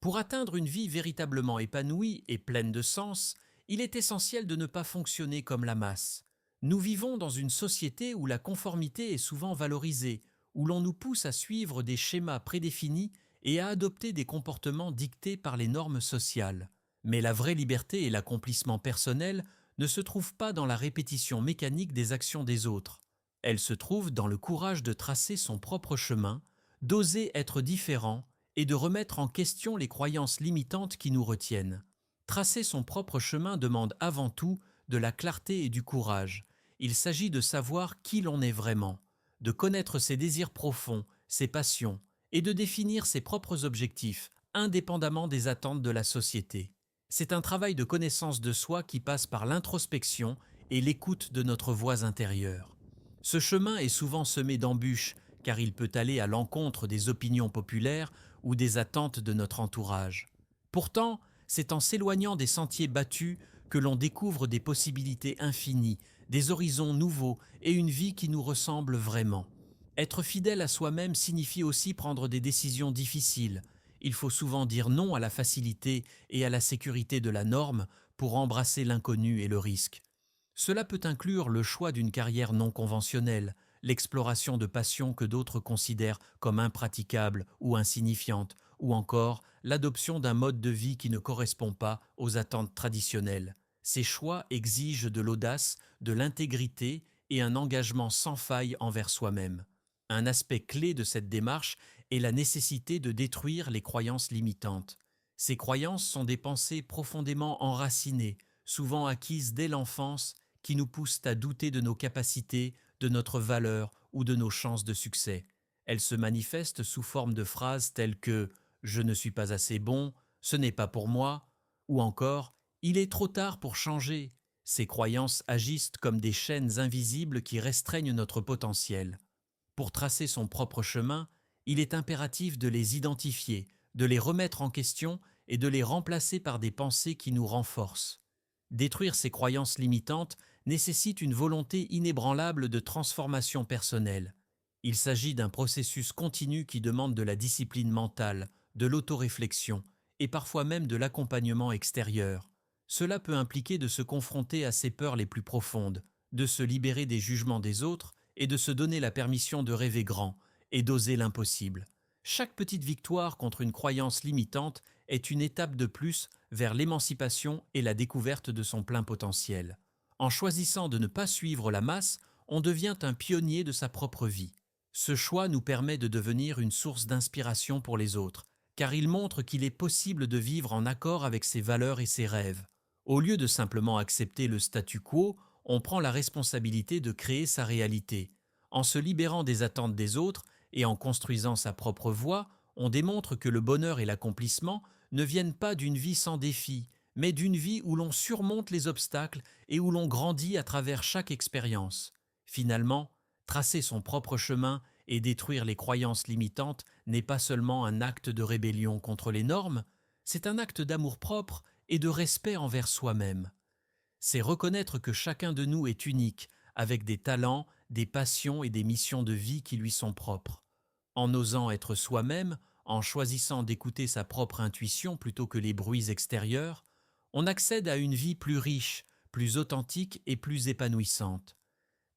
Pour atteindre une vie véritablement épanouie et pleine de sens, il est essentiel de ne pas fonctionner comme la masse. Nous vivons dans une société où la conformité est souvent valorisée, où l'on nous pousse à suivre des schémas prédéfinis et à adopter des comportements dictés par les normes sociales. Mais la vraie liberté et l'accomplissement personnel ne se trouvent pas dans la répétition mécanique des actions des autres. Elle se trouve dans le courage de tracer son propre chemin, d'oser être différent et de remettre en question les croyances limitantes qui nous retiennent. Tracer son propre chemin demande avant tout de la clarté et du courage. Il s'agit de savoir qui l'on est vraiment, de connaître ses désirs profonds, ses passions, et de définir ses propres objectifs, indépendamment des attentes de la société. C'est un travail de connaissance de soi qui passe par l'introspection et l'écoute de notre voix intérieure. Ce chemin est souvent semé d'embûches, car il peut aller à l'encontre des opinions populaires ou des attentes de notre entourage. Pourtant, c'est en s'éloignant des sentiers battus que l'on découvre des possibilités infinies, des horizons nouveaux et une vie qui nous ressemble vraiment. Être fidèle à soi-même signifie aussi prendre des décisions difficiles. Il faut souvent dire non à la facilité et à la sécurité de la norme pour embrasser l'inconnu et le risque. Cela peut inclure le choix d'une carrière non conventionnelle, l'exploration de passions que d'autres considèrent comme impraticables ou insignifiantes, ou encore l'adoption d'un mode de vie qui ne correspond pas aux attentes traditionnelles. Ces choix exigent de l'audace, de l'intégrité et un engagement sans faille envers soi-même. Un aspect clé de cette démarche est la nécessité de détruire les croyances limitantes. Ces croyances sont des pensées profondément enracinées, souvent acquises dès l'enfance, qui nous poussent à douter de nos capacités, de notre valeur ou de nos chances de succès. Elles se manifestent sous forme de phrases telles que « je ne suis pas assez bon »,« ce n'est pas pour moi » ou encore « il est trop tard pour changer ». Ces croyances agissent comme des chaînes invisibles qui restreignent notre potentiel. Pour tracer son propre chemin, il est impératif de les identifier, de les remettre en question et de les remplacer par des pensées qui nous renforcent. Détruire ces croyances limitantes nécessite une volonté inébranlable de transformation personnelle. Il s'agit d'un processus continu qui demande de la discipline mentale, de l'autoréflexion et parfois même de l'accompagnement extérieur. Cela peut impliquer de se confronter à ses peurs les plus profondes, de se libérer des jugements des autres et de se donner la permission de rêver grand et d'oser l'impossible. Chaque petite victoire contre une croyance limitante est une étape de plus vers l'émancipation et la découverte de son plein potentiel. En choisissant de ne pas suivre la masse, on devient un pionnier de sa propre vie. Ce choix nous permet de devenir une source d'inspiration pour les autres, car il montre qu'il est possible de vivre en accord avec ses valeurs et ses rêves. Au lieu de simplement accepter le statu quo, on prend la responsabilité de créer sa réalité. En se libérant des attentes des autres et en construisant sa propre voie, on démontre que le bonheur et l'accomplissement ne viennent pas d'une vie sans défis, mais d'une vie où l'on surmonte les obstacles et où l'on grandit à travers chaque expérience. Finalement, tracer son propre chemin et détruire les croyances limitantes n'est pas seulement un acte de rébellion contre les normes, c'est un acte d'amour-propre et de respect envers soi-même. C'est reconnaître que chacun de nous est unique, avec des talents, des passions et des missions de vie qui lui sont propres. En osant être soi-même, en choisissant d'écouter sa propre intuition plutôt que les bruits extérieurs, on accède à une vie plus riche, plus authentique et plus épanouissante.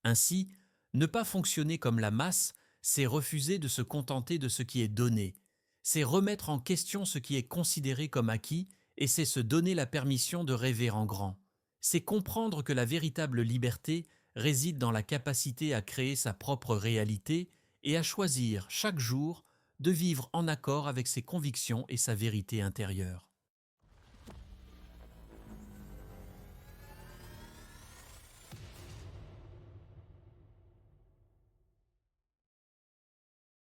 Ainsi, ne pas fonctionner comme la masse, c'est refuser de se contenter de ce qui est donné. C'est remettre en question ce qui est considéré comme acquis et c'est se donner la permission de rêver en grand. C'est comprendre que la véritable liberté réside dans la capacité à créer sa propre réalité et à choisir chaque jour de vivre en accord avec ses convictions et sa vérité intérieure.